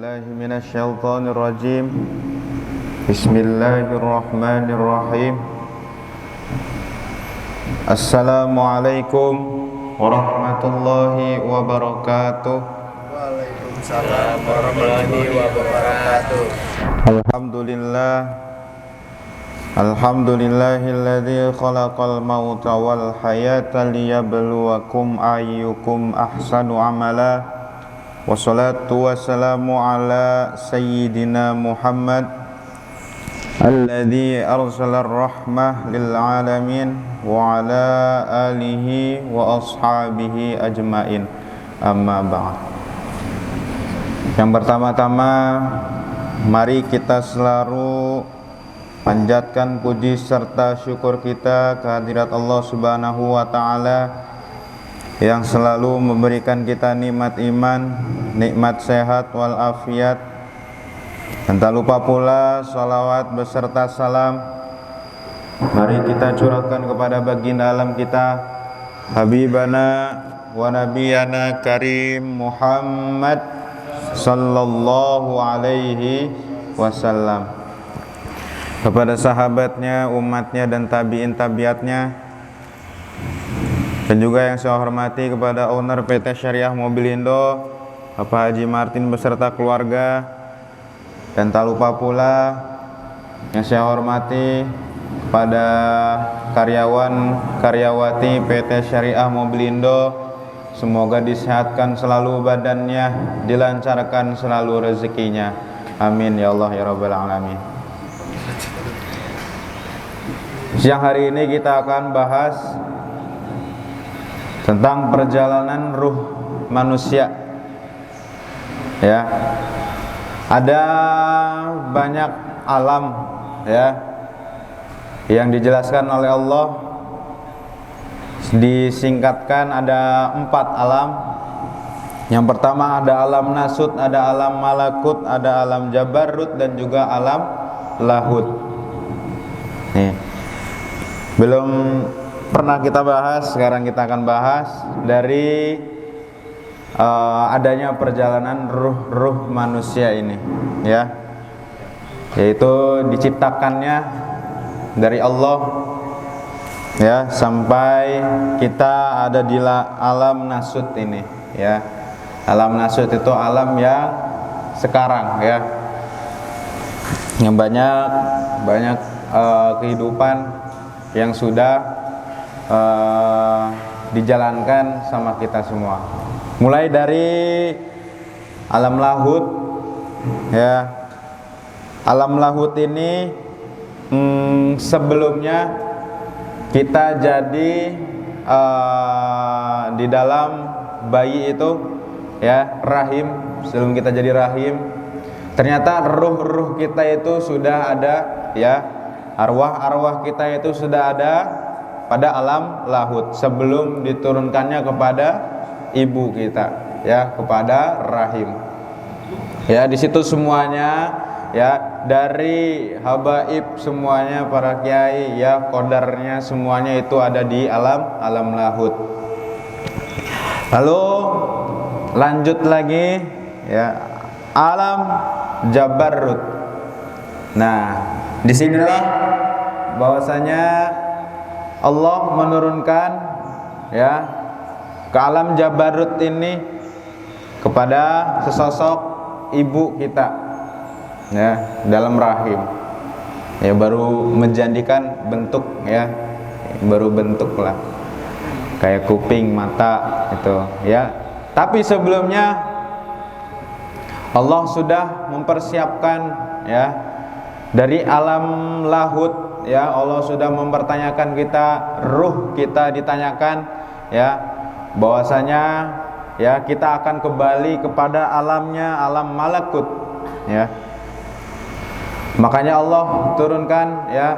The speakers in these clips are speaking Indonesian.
billahi minasyaitonir rajim. Bismillahirrahmanirrahim. Assalamualaikum warahmatullahi wabarakatuh. Waalaikumsalam warahmatullahi wabarakatuh. Alhamdulillahilladzi khalaqal mauta wal hayata liyabluwakum ayyukum ahsanu amala. Wassalatu wassalamu ala sayyidina Muhammad alladzi arsalar rahmah lil alamin wa ala alihi wa ashabihi ajmain. Amma ba'd. Yang pertama-tama, mari kita selalu panjatkan puji serta syukur kita kehadirat Allah Subhanahu wa ta'ala yang selalu memberikan kita nikmat iman, nikmat sehat wal afiat. Dan tak lupa pula salawat beserta salam mari kita curahkan kepada baginda alam kita, Habibana wa Nabiyana Karim Muhammad sallallahu alaihi wasallam, kepada sahabatnya, umatnya, dan tabi'in tabiatnya, dan juga yang saya hormati kepada owner PT Syariah Mobilindo, Bapak Haji Martin beserta keluarga, dan tak lupa pula yang saya hormati kepada karyawan karyawati PT Syariah Mobilindo, semoga disehatkan selalu badannya, dilancarkan selalu rezekinya, amin ya Allah ya Rabbal alamin. Siang hari ini kita akan bahas tentang perjalanan ruh manusia. Ya, ada banyak alam ya yang dijelaskan oleh Allah. Disingkatkan ada 4 alam. Yang pertama ada alam nasut, ada alam malakut, ada alam jabarut, dan juga alam lahut. Nih, belum pernah kita bahas, sekarang kita akan bahas dari adanya perjalanan ruh manusia ini, ya, yaitu diciptakannya dari Allah, ya, sampai kita ada di alam nasut ini, ya. Alam nasut itu alam yang sekarang, ya, yang banyak kehidupan yang sudah dijalankan sama kita semua. Mulai dari alam lahut, ya. Alam lahut ini sebelumnya kita jadi di dalam bayi itu, ya, rahim. Sebelum kita jadi rahim, ternyata ruh kita itu sudah ada, ya. Arwah kita itu sudah ada pada alam lahut sebelum diturunkannya kepada ibu kita, ya, kepada rahim. Ya, di situ semuanya, ya, dari habaib semuanya, para kiai, ya, qadarnya semuanya itu ada di alam lahut. Lalu lanjut lagi, ya, alam jabarut. Nah, disinilah bahwasanya Allah menurunkan, ya, ke alam jabarut ini kepada sesosok ibu kita, ya, dalam rahim, ya, baru menjadikan bentuk, ya, baru bentuk lah, kayak kuping, mata itu, ya. Tapi sebelumnya Allah sudah mempersiapkan, ya, dari alam lahut, ya, Allah sudah mempertanyakan kita, ruh kita ditanyakan, ya, bahwasanya, ya, kita akan kembali kepada alamnya, alam malakut, ya. Makanya Allah turunkan, ya,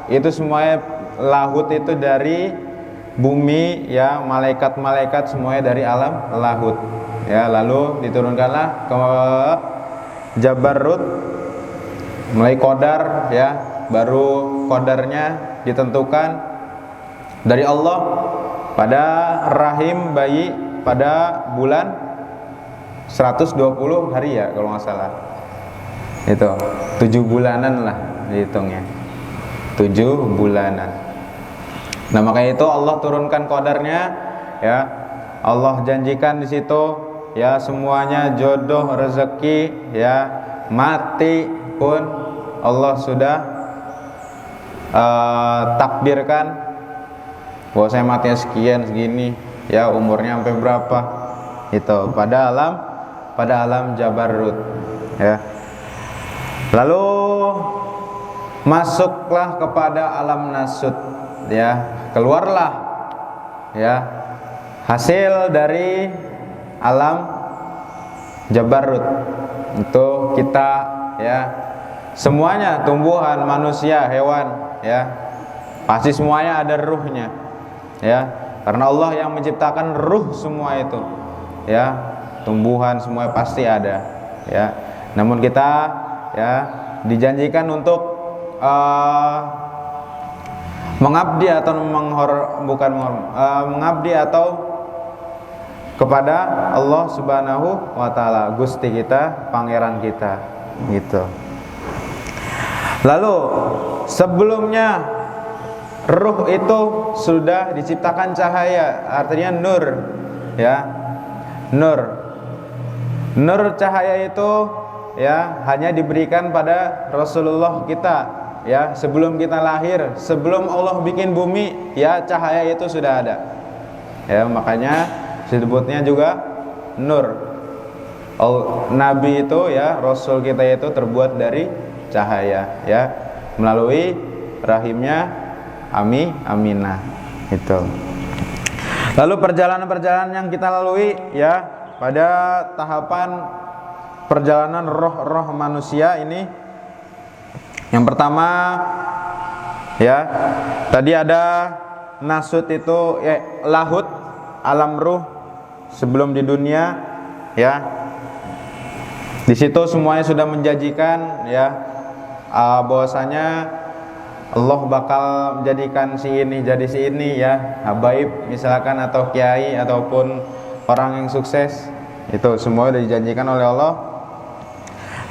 itu semuanya lahut itu dari bumi, ya, malaikat semuanya dari alam lahut, ya. Lalu diturunkanlah ke jabarut, mulai qadar, ya, baru qadarnya ditentukan dari Allah pada rahim bayi pada bulan 120 hari ya kalau nggak salah. Itu 7 bulanan lah dihitungnya, 7 bulanan. Nah makanya itu Allah turunkan qadarnya ya. Allah janjikan di situ ya semuanya jodoh, rezeki ya, mati pun Allah sudah takdirkan bahwa saya matinya sekian segini ya, umurnya sampai berapa itu pada alam Jabarut ya. Lalu masuklah kepada alam Nasut ya, keluarlah ya hasil dari alam Jabarut itu kita ya, semuanya tumbuhan, manusia, hewan ya, pasti semuanya ada ruhnya ya, karena Allah yang menciptakan ruh semua itu ya, tumbuhan semuanya pasti ada ya. Namun kita ya dijanjikan untuk mengabdi atau mengabdi atau kepada Allah Subhanahu wa taala, Gusti kita, pangeran kita gitu. Lalu sebelumnya ruh itu sudah diciptakan cahaya, artinya nur ya. Nur cahaya itu ya hanya diberikan pada Rasulullah kita ya, sebelum kita lahir, sebelum Allah bikin bumi ya, cahaya itu sudah ada ya, makanya disebutnya juga nur. Nabi itu ya, Rasul kita itu terbuat dari cahaya ya, melalui rahimnya Aminah itu. Lalu perjalanan-perjalanan yang kita lalui ya pada tahapan perjalanan roh-roh manusia ini, yang pertama ya tadi ada Nasut itu ya, lahut, alam ruh sebelum di dunia ya. Di situ semuanya sudah menjanjikan ya bahwasanya Allah bakal menjadikan si ini jadi si ini ya, habaib misalkan, atau kiai ataupun orang yang sukses, itu semua sudah dijanjikan oleh Allah.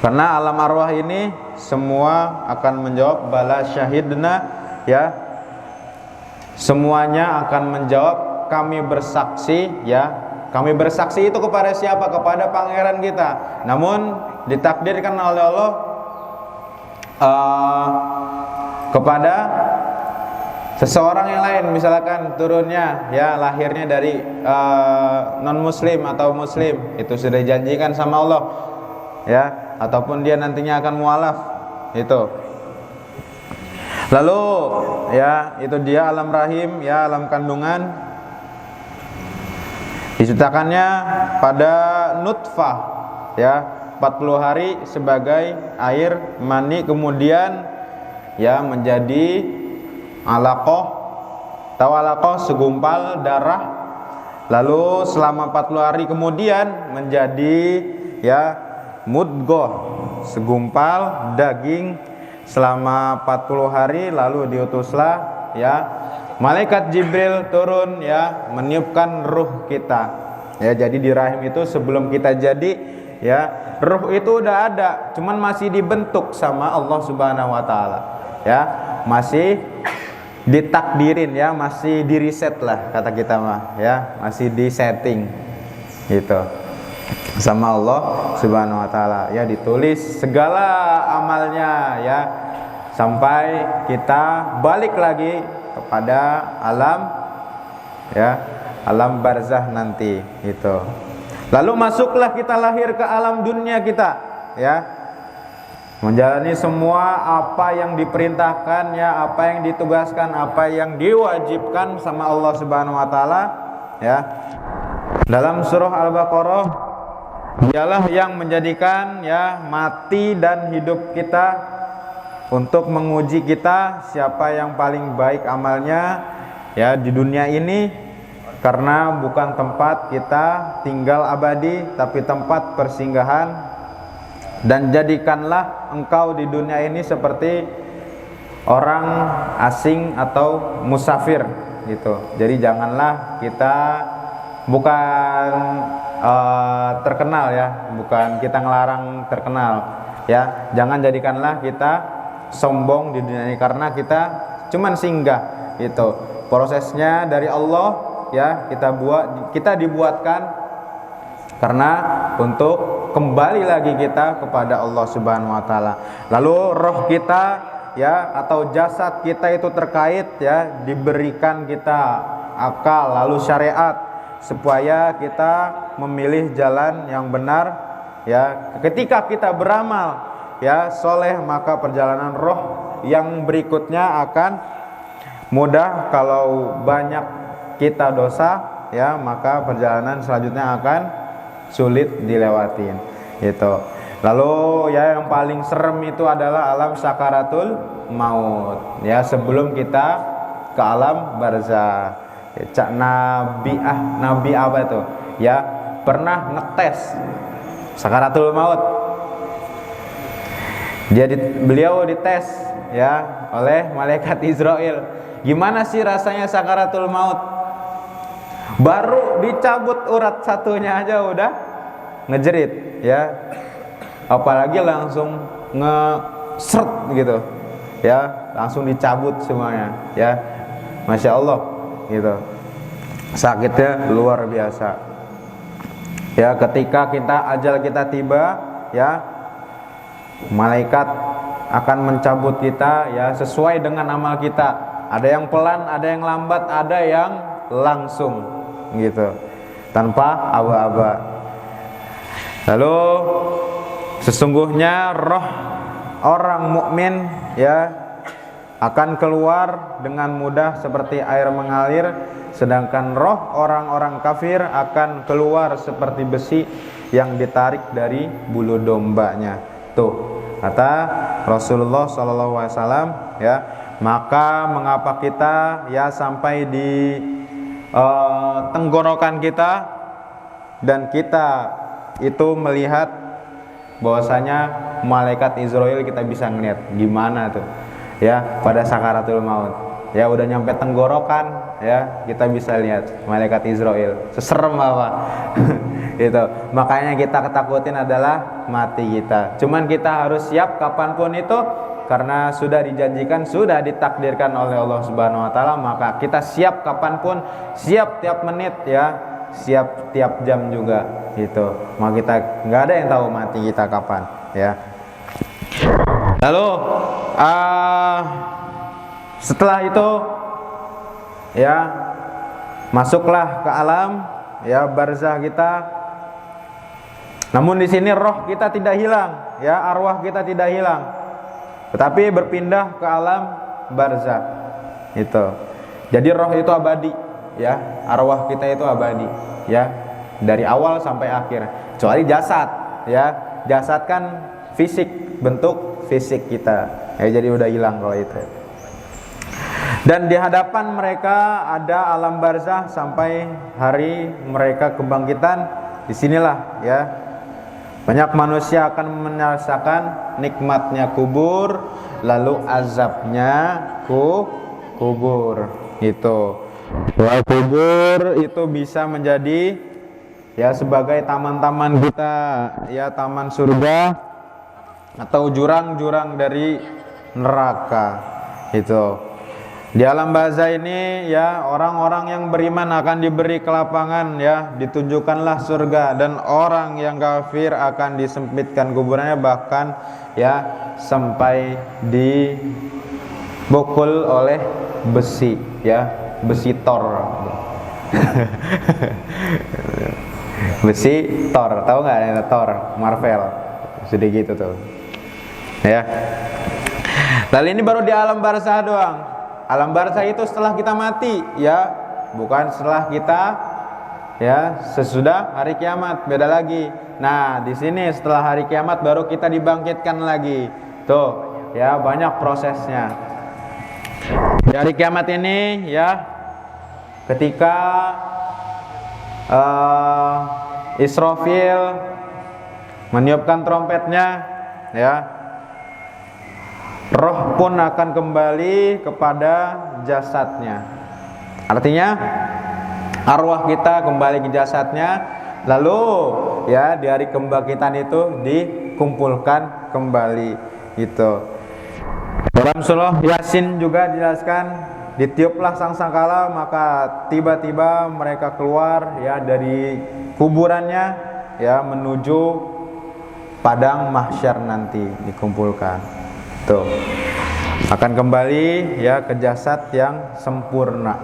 Karena alam arwah ini semua akan menjawab bala syahidna ya, semuanya akan menjawab kami bersaksi ya. Kami bersaksi itu kepada siapa? Kepada pangeran kita. Namun ditakdirkan oleh Allah kepada seseorang yang lain, misalkan turunnya ya, lahirnya dari non muslim atau muslim, itu sudah dijanjikan sama Allah ya, ataupun dia nantinya akan mualaf itu. Lalu ya itu dia alam rahim ya, alam kandungan, diciptakannya pada nutfah ya, 40 hari sebagai air mani, kemudian ya menjadi alaqah, tahu alaqah, segumpal darah, lalu selama 40 hari kemudian menjadi ya mudghah, segumpal daging selama 40 hari, lalu diutuslah ya malaikat Jibril turun ya meniupkan ruh kita ya. Jadi di rahim itu sebelum kita jadi ya, ruh itu udah ada, cuman masih dibentuk sama Allah Subhanahu wa taala ya, masih ditakdirin ya, masih diriset lah kata kita mah ya, masih disetting gitu sama Allah Subhanahu wa taala ya, ditulis segala amalnya ya, sampai kita balik lagi kepada alam ya, alam barzah nanti itu. Lalu masuklah kita lahir ke alam dunia kita ya, menjalani semua apa yang diperintahkan ya, apa yang ditugaskan, apa yang diwajibkan sama Allah Subhanahu wa taala ya. Dalam surah Al-Baqarah, dialah yang menjadikan ya mati dan hidup kita untuk menguji kita siapa yang paling baik amalnya ya di dunia ini, karena bukan tempat kita tinggal abadi tapi tempat persinggahan. Dan jadikanlah engkau di dunia ini seperti orang asing atau musafir gitu. Jadi janganlah kita bukan terkenal ya, bukan kita ngelarang terkenal ya. Jangan jadikanlah kita sombong di dunia ini karena kita cuman singgah gitu. Prosesnya dari Allah ya, kita dibuatkan karena untuk kembali lagi kita kepada Allah Subhanahu wa taala. Lalu roh kita ya atau jasad kita itu terkait ya, diberikan kita akal lalu syariat supaya kita memilih jalan yang benar ya. Ketika kita beramal ya soleh, maka perjalanan roh yang berikutnya akan mudah. Kalau banyak kita dosa ya, maka perjalanan selanjutnya akan sulit dilewatin gitu. Lalu ya yang paling serem itu adalah alam sakaratul maut ya, sebelum kita ke alam barzah. Cak nabi apa itu ya, pernah ngetes sakaratul maut. Beliau dites ya oleh malaikat Israel, gimana sih rasanya sakaratul maut. Baru dicabut urat satunya aja udah ngejerit ya, apalagi langsung ngesret gitu ya, langsung dicabut semuanya ya, Masya Allah gitu. Sakitnya luar biasa ya. Ketika ajal kita tiba ya, malaikat akan mencabut kita ya sesuai dengan amal kita. Ada yang pelan, ada yang lambat, ada yang langsung gitu, tanpa aba-aba. Lalu sesungguhnya roh orang mukmin ya akan keluar dengan mudah seperti air mengalir, sedangkan roh orang-orang kafir akan keluar seperti besi yang ditarik dari bulu dombanya. Tuh kata Rasulullah SAW ya, maka mengapa kita ya sampai di tenggorokan kita dan kita itu melihat bahwasanya malaikat Israel kita bisa ngeliat gimana tuh ya pada sakaratul maut ya, udah nyampe tenggorokan ya, kita bisa lihat malaikat Israel seserem apa itu. Makanya kita ketakutin adalah mati kita. Cuman kita harus siap kapanpun itu, karena sudah dijanjikan, sudah ditakdirkan oleh Allah Subhanahu wa taala, maka kita siap kapanpun, siap tiap menit ya, siap tiap jam juga gitu. Maka kita nggak ada yang tahu mati kita kapan ya. Lalu setelah itu ya masuklah ke alam ya barzah kita. Namun di sini roh kita tidak hilang ya, arwah kita tidak hilang, tetapi berpindah ke alam barzah itu. Jadi roh itu abadi ya, arwah kita itu abadi ya, dari awal sampai akhir. Kecuali jasad ya, jasad kan fisik, bentuk fisik kita ya, jadi udah hilang kalau itu. Dan di hadapan mereka ada alam barzah sampai hari mereka kebangkitan. Disinilah ya banyak manusia akan merasakan nikmatnya kubur, lalu azabnya kubur itu. Wah, kubur itu bisa menjadi ya sebagai taman-taman kita ya, taman surga atau jurang-jurang dari neraka itu. Di alam barzah ini ya, orang-orang yang beriman akan diberi kelapangan ya, ditunjukkanlah surga, dan orang yang kafir akan disempitkan kuburannya, bahkan ya sampai dibukul oleh besi ya, besi Thor. Besi Thor, tahu nggak ya Thor Marvel? Sudah gitu tuh ya. Lalu ini baru di alam barzah doang. Alam barzah itu setelah kita mati ya, bukan setelah kita ya, sesudah hari kiamat, beda lagi. Nah, di sini setelah hari kiamat baru kita dibangkitkan lagi. Tuh, ya banyak prosesnya. Di hari kiamat ini ya, ketika Israfil meniupkan trompetnya ya, roh pun akan kembali kepada jasadnya. Artinya arwah kita kembali ke jasadnya, lalu ya di hari kebangkitan itu dikumpulkan kembali gitu. Dalam surah Yasin juga dijelaskan, ditiuplah sangkakala maka tiba-tiba mereka keluar ya dari kuburannya ya menuju padang mahsyar, nanti dikumpulkan. Tuh. Akan kembali ya ke jasad yang sempurna.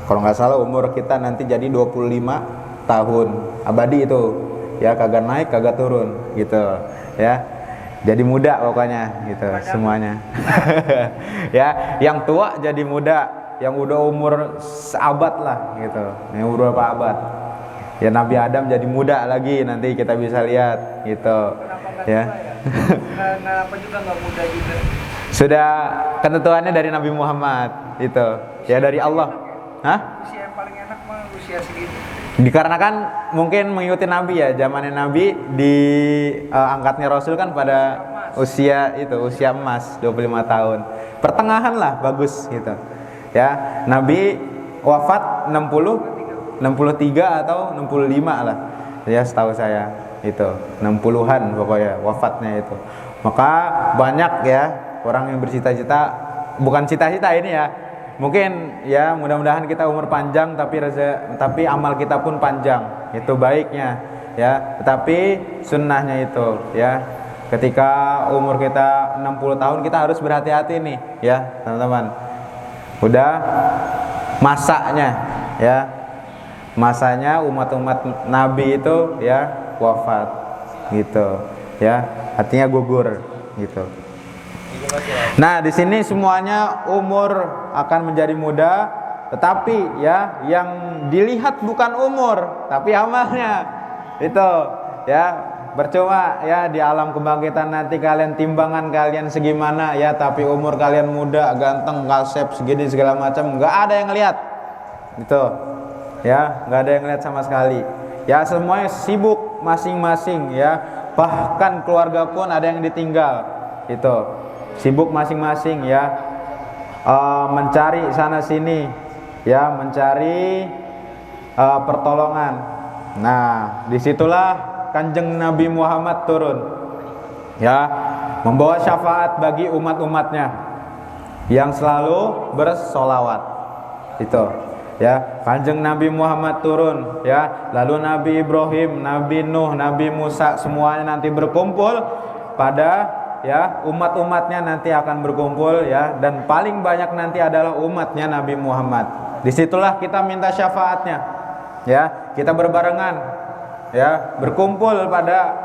Kalau nggak salah umur kita nanti jadi 25 tahun. Abadi itu. Ya kagak naik, kagak turun gitu ya. Jadi muda pokoknya gitu semuanya. Ya, yang tua jadi muda, yang udah umur seabad lah gitu. Yang udah berapa abad. Ya Nabi Adam jadi muda lagi, nanti kita bisa lihat gitu. Ya. Kenapa juga nggak muda juga? Sudah ketentuannya dari Nabi Muhammad itu. Ya dari Allah. Hah? Usia yang paling enak mah usia segitu. Dikarenakan mungkin mengikuti Nabi ya, zamannya Nabi di angkatnya Rasul kan pada usia emas 25 tahun. Pertengahan lah bagus gitu. Ya, Nabi wafat 63 atau 65 lah. Ya setahu saya itu 60-an pokoknya wafatnya itu. Maka banyak ya orang yang bercita-cita, bukan cita-cita ini ya. Mungkin ya mudah-mudahan kita umur panjang tapi amal kita pun panjang. Itu baiknya ya. Tetapi sunnahnya itu ya, ketika umur kita 60 tahun kita harus berhati-hati nih ya, teman-teman. Udah masanya ya. Masanya umat-umat Nabi itu ya wafat gitu ya. Artinya gugur gitu. Nah, di sini semuanya umur akan menjadi muda, tetapi ya yang dilihat bukan umur, tapi amalnya. Itu ya, percuma ya di alam kebangkitan nanti kalian timbangan kalian segimana ya, tapi umur kalian muda, ganteng, kasep, segini segala macam, nggak ada yang lihat. Gitu. Ya, nggak ada yang lihat sama sekali. Ya, semuanya sibuk masing-masing ya. Bahkan keluarga pun ada yang ditinggal. Itu. Sibuk masing-masing ya, mencari sana sini ya, mencari pertolongan. Nah, disitulah Kanjeng Nabi Muhammad turun ya, membawa syafaat bagi umat-umatnya yang selalu bersolawat. Itu ya, Kanjeng Nabi Muhammad turun ya, lalu Nabi Ibrahim, Nabi Nuh, Nabi Musa semuanya nanti berkumpul pada ya, umat-umatnya nanti akan berkumpul ya, dan paling banyak nanti adalah umatnya Nabi Muhammad. Disitulah kita minta syafaatnya ya, kita berbarengan ya, berkumpul pada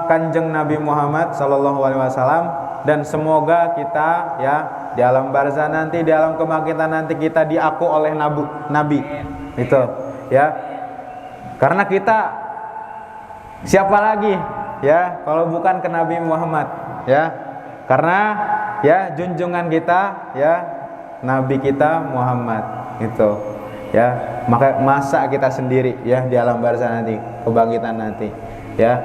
Kanjeng Nabi Muhammad Sallallahu Alaihi Wasallam, dan semoga kita ya di alam barzah nanti, di alam kebangkitan nanti kita diaku oleh Nabi itu ya, karena kita siapa lagi ya kalau bukan ke Nabi Muhammad ya, karena ya junjungan kita ya Nabi kita Muhammad itu ya, masa kita sendiri ya di alam barzah nanti, kebangkitan nanti ya,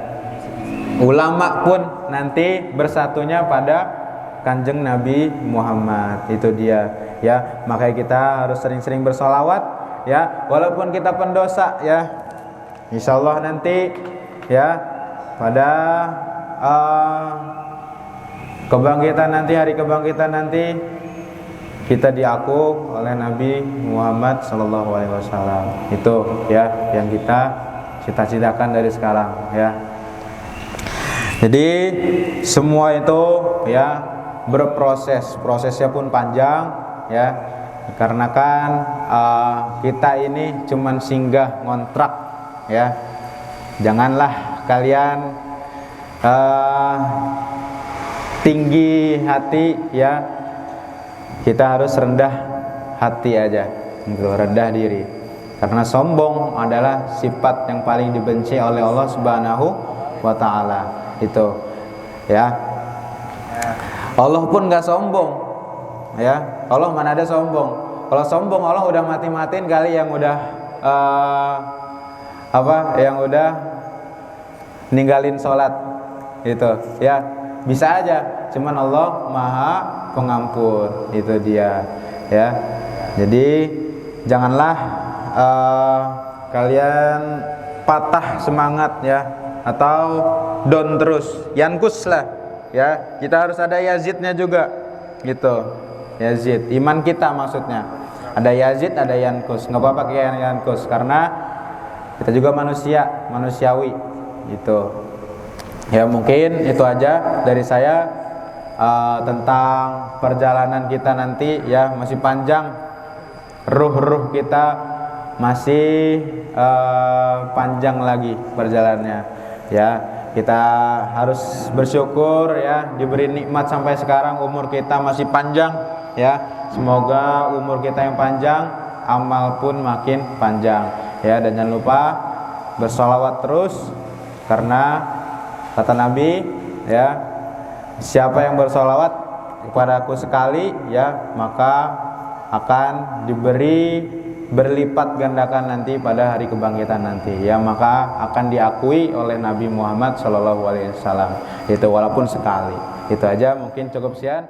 ulama pun nanti bersatunya pada Kanjeng Nabi Muhammad. Itu dia ya, makanya kita harus sering-sering bersolawat ya, walaupun kita pendosa ya, insyaallah nanti ya pada kebangkitan nanti, hari kebangkitan nanti kita diaku oleh Nabi Muhammad Sallallahu Alaihi Wasallam. Itu ya yang kita cita-citakan dari sekarang ya. Jadi semua itu ya berproses, prosesnya pun panjang ya, dikarenakan kita ini cuman singgah ngontrak ya. Janganlah kalian tinggi hati ya, kita harus rendah hati aja, rendah diri, karena sombong adalah sifat yang paling dibenci oleh Allah Subhanahu wa Ta'ala. Itu ya, Allah pun gak sombong ya, Allah mana ada sombong. Kalau sombong Allah udah mati-matiin kali yang udah yang udah ninggalin sholat gitu ya, bisa aja, cuman Allah Maha Pengampun. Itu dia ya. Jadi janganlah kalian patah semangat ya, atau down terus, yankus lah ya. Kita harus ada Yazidnya juga gitu. Yazid, iman kita maksudnya. Ada Yazid, ada yankus. Nggak apa-apa kayak yankus, karena kita juga manusiawi gitu. Ya mungkin itu aja dari saya tentang perjalanan kita nanti ya, masih panjang. Ruh kita masih panjang lagi perjalanannya ya. Kita harus bersyukur ya, diberi nikmat sampai sekarang, umur kita masih panjang ya. Semoga umur kita yang panjang, amal pun makin panjang ya. Dan jangan lupa bersolawat terus, karena kata Nabi ya, siapa yang bersolawat kepadaku sekali ya, maka akan diberi berlipat gandakan nanti pada hari kebangkitan nanti ya, maka akan diakui oleh Nabi Muhammad SAW. Itu walaupun sekali. Itu aja, mungkin cukup sekian.